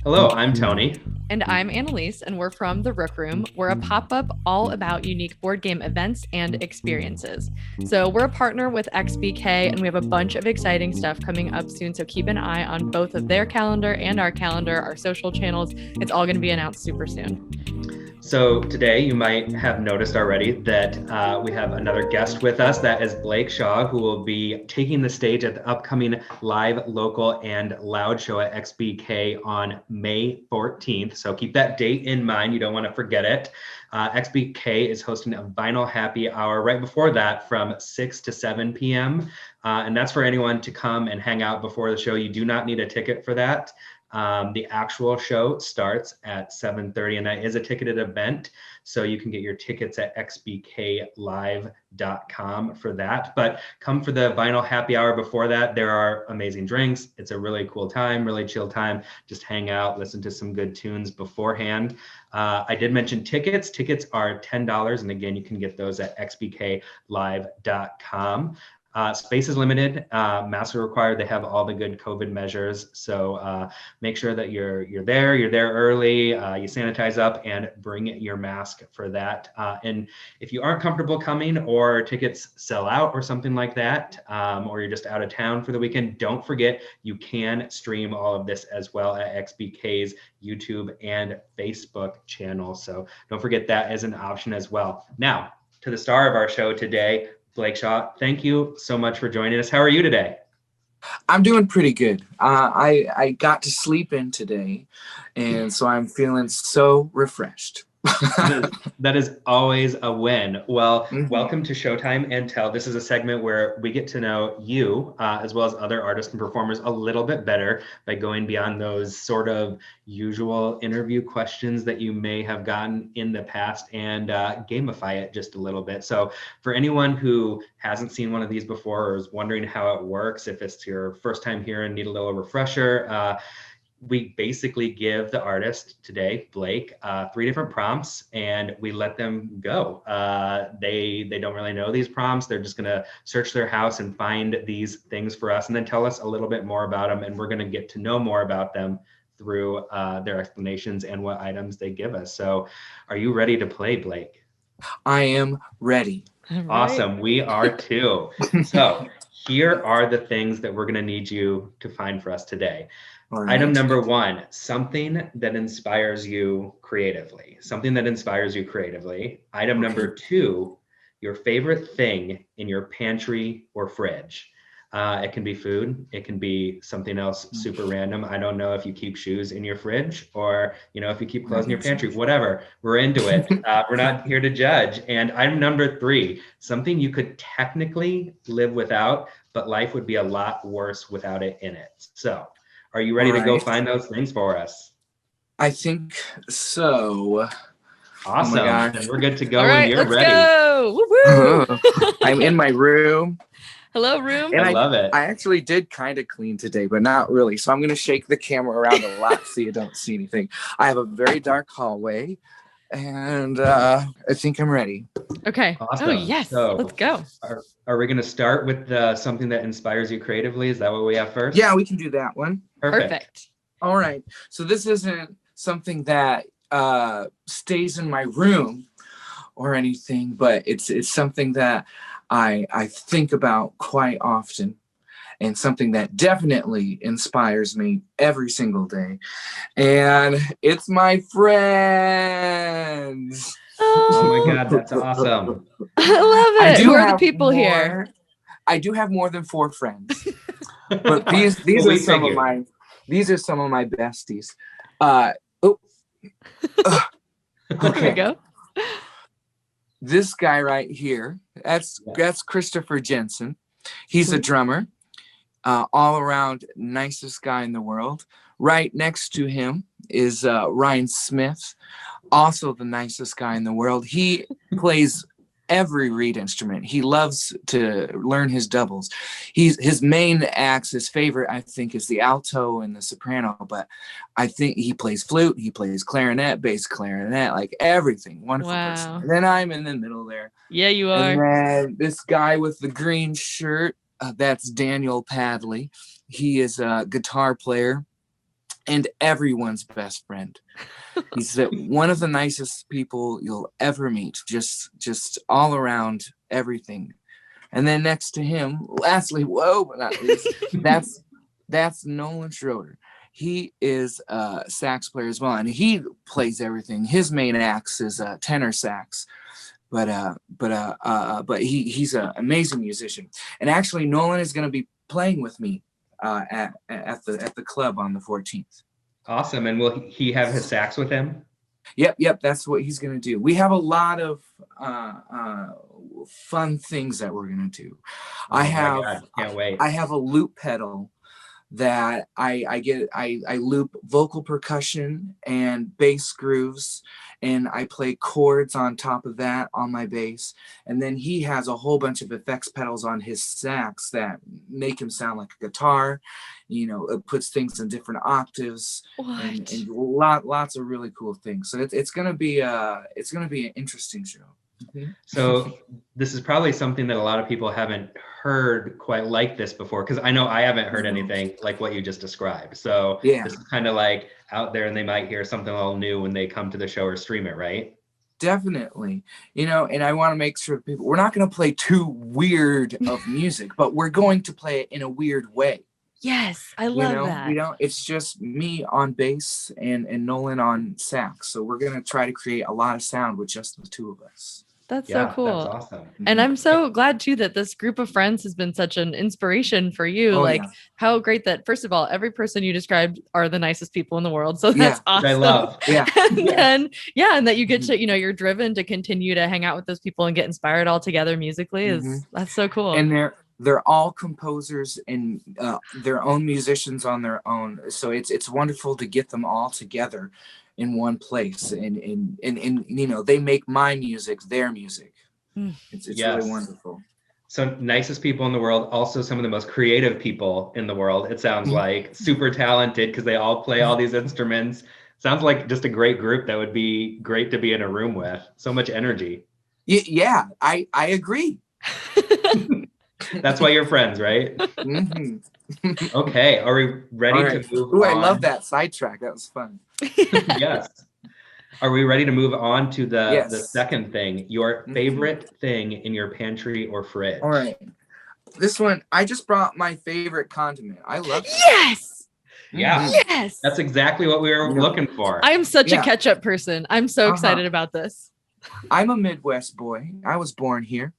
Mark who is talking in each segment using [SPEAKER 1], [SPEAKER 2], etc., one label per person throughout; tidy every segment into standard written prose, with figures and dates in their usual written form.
[SPEAKER 1] Hello, I'm Tony.
[SPEAKER 2] And I'm Annalise, and we're from the Rook Room. We're a pop-up all about unique board game events and experiences. So we're a partner with XBK, and we have a bunch of exciting stuff coming up soon. So keep an eye on both of their calendar and our calendar, our social channels. It's all going to be announced super soon.
[SPEAKER 1] So today you might have noticed already that we have another guest with us. That is Blake Shaw, who will be taking the stage at the upcoming live, local, and loud show at XBK on May 14th. So keep that date in mind. You don't want to forget it. XBK is hosting a vinyl happy hour right before that from 6 to 7 p.m. And that's for anyone to come and hang out before the show. You do not need a ticket for that. The actual show starts at 7:30, and that is a ticketed event. So you can get your tickets at xbklive.com for that. But come for the vinyl happy hour before that. There are amazing drinks. It's a really cool time, really chill time. Just hang out, listen to some good tunes beforehand. I did mention tickets. Tickets are $10. And again, you can get those at xbklive.com. Space is limited, masks are required. They have all the good COVID measures. So make sure that you're there early, you sanitize up and bring your mask for that. And if you aren't comfortable coming or tickets sell out or something like that, or you're just out of town for the weekend, don't forget you can stream all of this as well at XBK's YouTube and Facebook channel. So don't forget that as an option as well. Now, to the star of our show today, Blake Shaw, thank you so much for joining us. How are you today?
[SPEAKER 3] I'm doing pretty good. I got to sleep in today, and so I'm feeling so refreshed.
[SPEAKER 1] That is always a win. Well, Welcome to Showtime and Tell. This is a segment where we get to know you, as well as other artists and performers, a little bit better by going beyond those sort of usual interview questions that you may have gotten in the past and gamify it just a little bit. So for anyone who hasn't seen one of these before or is wondering how it works, if it's your first time here and need a little refresher, we basically give the artist today, Blake, 3 different prompts, and we let them go. They don't really know these prompts. They're just going to search their house and find these things for us and then tell us a little bit more about them. And we're going to get to know more about them through their explanations and what items they give us. So are you ready to play, Blake?
[SPEAKER 3] I am ready.
[SPEAKER 2] Right.
[SPEAKER 1] Awesome. We are too. So here are the things that we're going to need you to find for us today. Right. Item number 1, something that inspires you creatively. Item number 2, your favorite thing in your pantry or fridge. It can be food. It can be something else super random. I don't know if you keep shoes in your fridge or, if you keep clothes in your pantry, whatever. We're into it. We're not here to judge. And item number 3, something you could technically live without, but life would be a lot worse without it in it. So are you ready to go find those things for us?
[SPEAKER 3] I think so.
[SPEAKER 1] Awesome.
[SPEAKER 3] Oh my gosh.
[SPEAKER 1] We're good to go
[SPEAKER 2] when
[SPEAKER 1] you're ready.
[SPEAKER 2] Go. Woo-woo.
[SPEAKER 3] I'm in my room.
[SPEAKER 2] Hello, room.
[SPEAKER 3] And
[SPEAKER 1] I love it.
[SPEAKER 3] I actually did kind of clean today, but not really. So I'm going to shake the camera around a lot so you don't see anything. I have a very dark hallway, and I think I'm ready.
[SPEAKER 2] Okay.
[SPEAKER 1] Awesome.
[SPEAKER 2] Oh, yes.
[SPEAKER 1] So,
[SPEAKER 2] let's go.
[SPEAKER 1] Are we going to start with something that inspires you creatively? Is that what we have first?
[SPEAKER 3] Yeah, we can do that one.
[SPEAKER 1] Perfect.
[SPEAKER 3] All right. So this isn't something that stays in my room or anything, but it's something that I think about quite often, and something that definitely inspires me every single day. And it's my friends.
[SPEAKER 1] Oh my God, that's awesome.
[SPEAKER 2] I love it. Who are the people here?
[SPEAKER 3] I do have more than 4 friends. But these are some of my besties.
[SPEAKER 2] There we go.
[SPEAKER 3] This guy right here, that's Christopher Jensen. He's a drummer, all around nicest guy in the world. Right next to him is Ryan Smith, also the nicest guy in the world. He plays every reed instrument. He loves to learn his doubles. His main axe, his favorite, I think, is the alto and the soprano, but I think he plays flute, he plays clarinet, bass clarinet, like everything. Wonderful person. And then I'm in the middle there.
[SPEAKER 2] Yeah, you are.
[SPEAKER 3] And then this guy with the green shirt, That's Daniel Padley. He is a guitar player and everyone's best friend. He's one of the nicest people you'll ever meet. Just all around everything. And then next to him, lastly, but not least, that's Nolan Schroeder. He is a sax player as well, and he plays everything. His main axe is tenor sax, but he's an amazing musician. And actually, Nolan is going to be playing with me at the club on the 14th.
[SPEAKER 1] Awesome. And will he have his sax with him?
[SPEAKER 3] Yep. That's what he's going to do. We have a lot of fun things that we're going to do.
[SPEAKER 1] Can't wait.
[SPEAKER 3] I have a loop pedal that I loop vocal percussion and bass grooves, and I play chords on top of that on my bass. And then he has a whole bunch of effects pedals on his sax that make him sound like a guitar. It puts things in different octaves and lots of really cool things. So it's gonna be an interesting show. Mm-hmm.
[SPEAKER 1] So this is probably something that a lot of people haven't heard quite like this before, because I know I haven't heard anything like what you just described. So this is kind of like out there, and they might hear something all new when they come to the show or stream it, right?
[SPEAKER 3] Definitely. And I want to make sure we're not going to play too weird of music, but we're going to play it in a weird way.
[SPEAKER 2] Yes, I love that.
[SPEAKER 3] It's just me on bass and Nolan on sax. So we're going to try to create a lot of sound with just the two of us.
[SPEAKER 2] That's so cool.
[SPEAKER 1] That's awesome.
[SPEAKER 2] And I'm so glad too that this group of friends has been such an inspiration for you. How great that, first of all, every person you described are the nicest people in the world. So that's awesome.
[SPEAKER 1] I love.
[SPEAKER 2] Yeah. And that you get to, you're driven to continue to hang out with those people and get inspired all together musically that's so cool.
[SPEAKER 3] And they're all composers and their own musicians on their own. So it's wonderful to get them all together in one place, and they make my music their music. It's really wonderful.
[SPEAKER 1] So nicest people in the world, also some of the most creative people in the world, it sounds like. Super talented because they all play all these instruments. Sounds like just a great group that would be great to be in a room with. So much energy.
[SPEAKER 3] Yeah, I agree.
[SPEAKER 1] That's why you're friends, right? Okay, are we ready to move on?
[SPEAKER 3] I love that sidetrack. That was fun.
[SPEAKER 1] Yes. Are we ready to move on to the second thing, your favorite thing in your pantry or fridge?
[SPEAKER 3] All right. This one, I just brought my favorite condiment. I love it.
[SPEAKER 2] Yes.
[SPEAKER 1] Yeah.
[SPEAKER 2] Yes.
[SPEAKER 1] That's exactly what we were looking for.
[SPEAKER 2] I am such a ketchup person. I'm so excited about this.
[SPEAKER 3] I'm a Midwest boy. I was born here.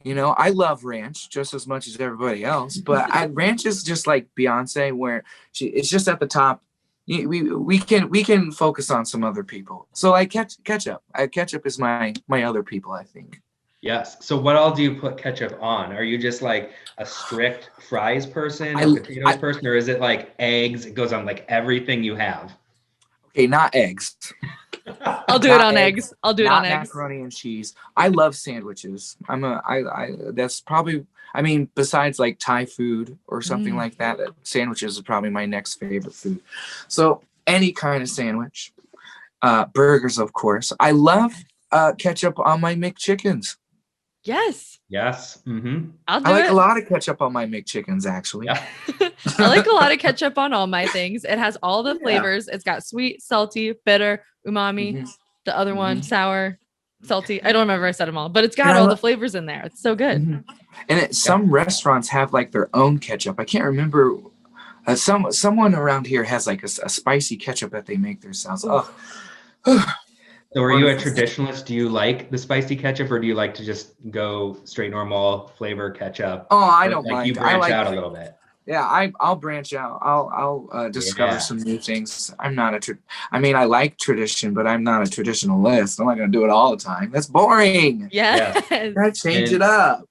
[SPEAKER 3] I love ranch just as much as everybody else, but ranch is just like Beyonce, where it's just at the top. We can focus on some other people. So like ketchup. Ketchup is my other people, I think.
[SPEAKER 1] Yes. So what all do you put ketchup on? Are you just like a strict fries person, a potatoes person, or is it like eggs? It goes on like everything you have.
[SPEAKER 3] Okay, not eggs.
[SPEAKER 2] I'll do it on eggs. I'll do it on eggs.
[SPEAKER 3] Macaroni and cheese. I love sandwiches. That's probably, besides like Thai food or something like that, sandwiches is probably my next favorite food. So any kind of sandwich. Burgers, of course. I love ketchup on my McChickens.
[SPEAKER 2] Yes.
[SPEAKER 1] Mm-hmm.
[SPEAKER 3] I like a lot of ketchup on my McChickens, actually.
[SPEAKER 1] Yeah.
[SPEAKER 2] I like a lot of ketchup on all my things. It has all the flavors. It's got sweet, salty, bitter, umami, the other one, sour, salty. I don't remember I said them all, but it's got all the flavors in there. It's so good.
[SPEAKER 3] And some restaurants have like their own ketchup. I can't remember. Someone around here has like a spicy ketchup that they make themselves.
[SPEAKER 1] So are you a traditionalist? Do you like the spicy ketchup, or do you like to just go straight normal flavor ketchup?
[SPEAKER 3] Oh, I don't mind.
[SPEAKER 1] You branch out a little bit.
[SPEAKER 3] Yeah, I'll branch out. I'll discover some new things. I'm not I like tradition, but I'm not a traditionalist. I'm not going to do it all the time. That's boring.
[SPEAKER 2] Yes.
[SPEAKER 3] Gotta change it up.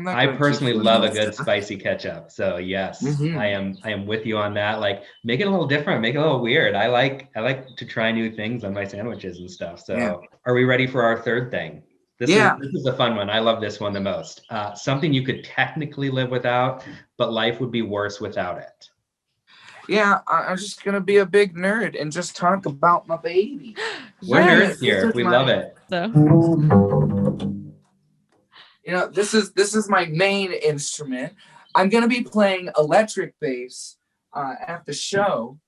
[SPEAKER 1] I personally love a good spicy ketchup. So yes, I am with you on that. Like, make it a little different, make it a little weird. I like to try new things on my sandwiches and stuff. So are we ready for our third thing? This is a fun one. I love this one the most. Something you could technically live without, but life would be worse without it.
[SPEAKER 3] Yeah, I'm just going to be a big nerd and just talk about my baby.
[SPEAKER 1] We're nerds here. We love it.
[SPEAKER 2] So.
[SPEAKER 3] This is my main instrument. I'm gonna be playing electric bass at the show,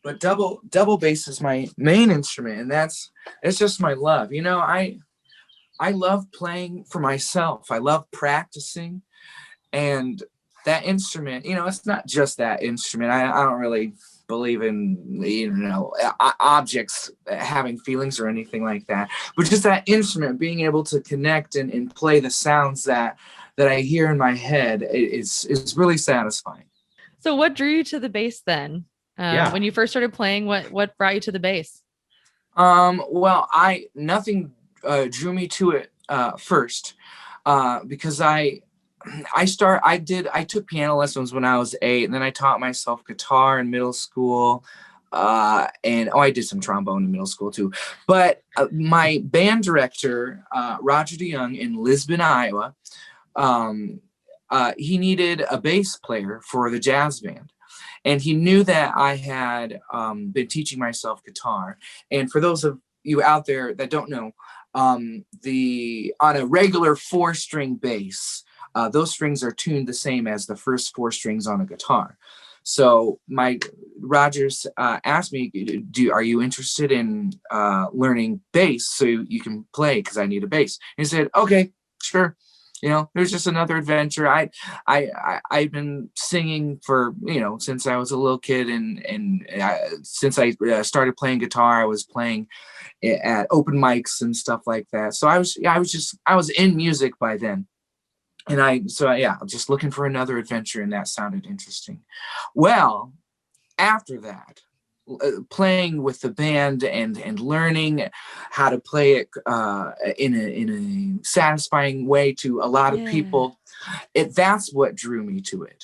[SPEAKER 3] but double bass is my main instrument, and it's just my love. I love playing for myself. I love practicing, and that instrument, it's not just that instrument. I don't really believe in objects having feelings or anything like that, but just that instrument being able to connect and play the sounds that I hear in my head is really satisfying.
[SPEAKER 2] So what drew you to the bass then? When you first started playing, what brought you to the bass?
[SPEAKER 3] Well, nothing drew me to it first, because I took piano lessons when I was 8, and then I taught myself guitar in middle school, and I did some trombone in middle school too. But my band director, Roger DeYoung in Lisbon, Iowa, he needed a bass player for the jazz band. And he knew that I had been teaching myself guitar. And for those of you out there that don't know, on a regular 4-string bass, those strings are tuned the same as the first 4 strings on a guitar. So Rogers asked me, are you interested in learning bass so you can play? Because I need a bass. And he said, okay, sure. There's just another adventure. I've been singing for, since I was a little kid, and since I started playing guitar, I was playing at open mics and stuff like that. So I was in music by then. And just looking for another adventure, and that sounded interesting. Well, after that, playing with the band and learning how to play it in a satisfying way to a lot of people, that's what drew me to it.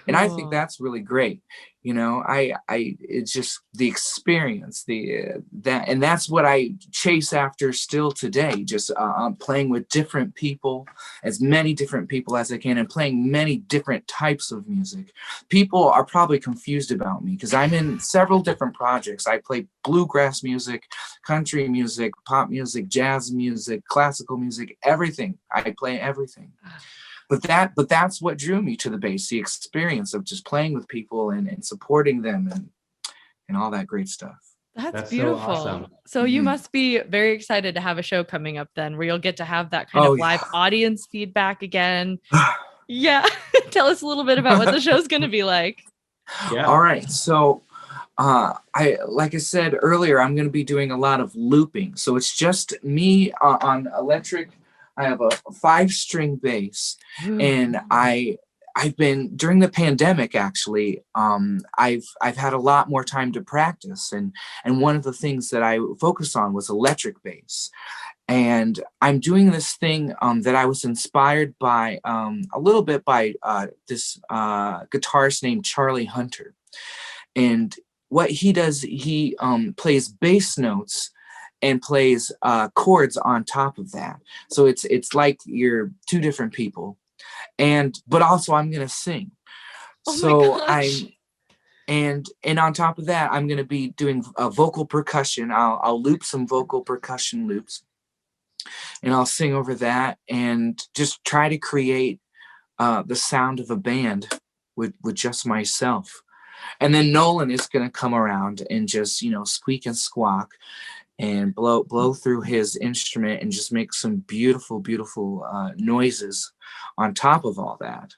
[SPEAKER 3] And I think that's really great. It's just the experience, and that's what I chase after still today. Just playing with different people, as many different people as I can, and playing many different types of music. People are probably confused about me because I'm in several different projects. I play bluegrass music, country music, pop music, jazz music, classical music, everything. I play everything. But that's what drew me to the bass, the experience of just playing with people and supporting them and all that great stuff.
[SPEAKER 2] That's beautiful. So awesome. So you must be very excited to have a show coming up then, where you'll get to have that kind of live audience feedback again. Yeah. Tell us a little bit about what the show's going to be like.
[SPEAKER 3] Yeah. All right. So like I said earlier, I'm going to be doing a lot of looping. So it's just me on electric. I have a 5-string bass, and I've been, during the pandemic, actually, I've had a lot more time to practice. And one of the things that I focused on was electric bass. And I'm doing this thing that I was inspired by a little bit by this guitarist named Charlie Hunter. And what he does, he plays bass notes and plays chords on top of that. So it's like you're 2 different people. But also I'm gonna sing. And on top of that, I'm gonna be doing vocal percussion. I'll loop some vocal percussion loops, and I'll sing over that and just try to create the sound of a band with just myself. And then Nolan is gonna come around and just squeak and squawk and blow through his instrument and just make some beautiful noises on top of all that.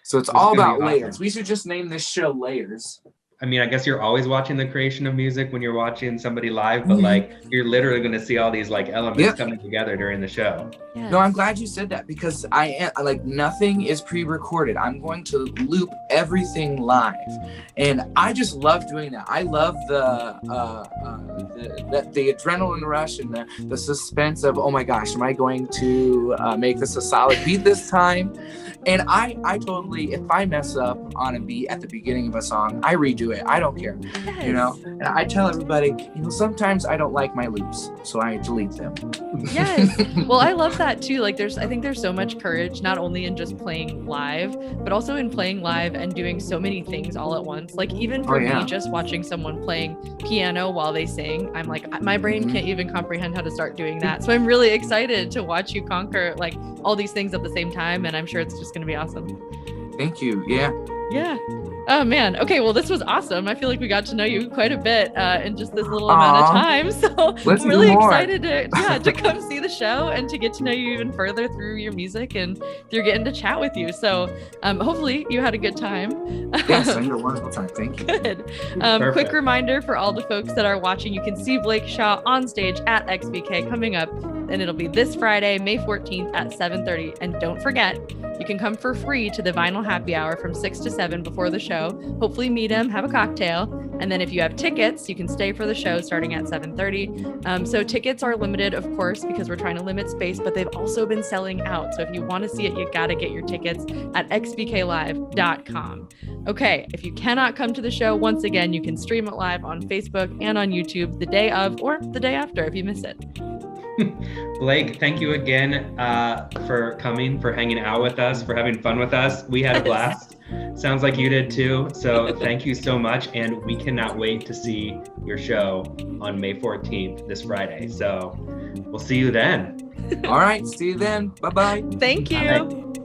[SPEAKER 3] So it's all about layers. We should just name this show Layers.
[SPEAKER 1] I mean, I guess you're always watching the creation of music when you're watching somebody live, but you're literally going to see all these elements coming together during the show.
[SPEAKER 3] Yes. No, I'm glad you said that, because nothing is pre-recorded. I'm going to loop everything live, and I just love doing that. I love the adrenaline rush and the suspense of, oh my gosh, am I going to make this a solid beat this time? And I totally, if I mess up on a beat at the beginning of a song, I redo it. I don't care.
[SPEAKER 2] Yes.
[SPEAKER 3] You know, and I tell everybody, you know, sometimes I don't like my loops, so I delete them.
[SPEAKER 2] Yes. Well, I love that too. Like I think there's so much courage, not only in just playing live, but also in playing live and doing so many things all at once. Like even for me, just watching someone playing piano while they sing, I'm like, my brain can't even comprehend how to start doing that. So I'm really excited to watch you conquer like all these things at the same time. And I'm sure it's just going to be awesome.
[SPEAKER 3] Thank you. Yeah.
[SPEAKER 2] Yeah. Oh man. Okay. Well, this was awesome. I feel like we got to know you quite a bit in just this little amount of time. So I'm really excited to come see the show and to get to know you even further through your music and through getting to chat with you. So hopefully you had a good time.
[SPEAKER 3] Yes, I had a wonderful time. Thank you.
[SPEAKER 2] Good. Quick reminder for all the folks that are watching, you can see Blake Shaw on stage at XBK coming up, and it'll be this Friday, May 14th at 7:30. And don't forget, you can come for free to the Vinyl Happy Hour from 6 to 7 before the show. Hopefully meet him, have a cocktail. And then if you have tickets, you can stay for the show starting at 7:30. So tickets are limited, of course, because we're trying to limit space, but they've also been selling out. So if you want to see it, you got to get your tickets at xbklive.com. Okay, if you cannot come to the show, once again, you can stream it live on Facebook and on YouTube the day of or the day after if you miss it.
[SPEAKER 1] Blake, thank you again for coming, for hanging out with us, for having fun with us. We had a blast. Sounds like you did too. So thank you so much. And we cannot wait to see your show on May 14th, this Friday. So we'll see you then.
[SPEAKER 3] All right. See you then. Bye-bye.
[SPEAKER 2] Thank you.
[SPEAKER 1] Bye.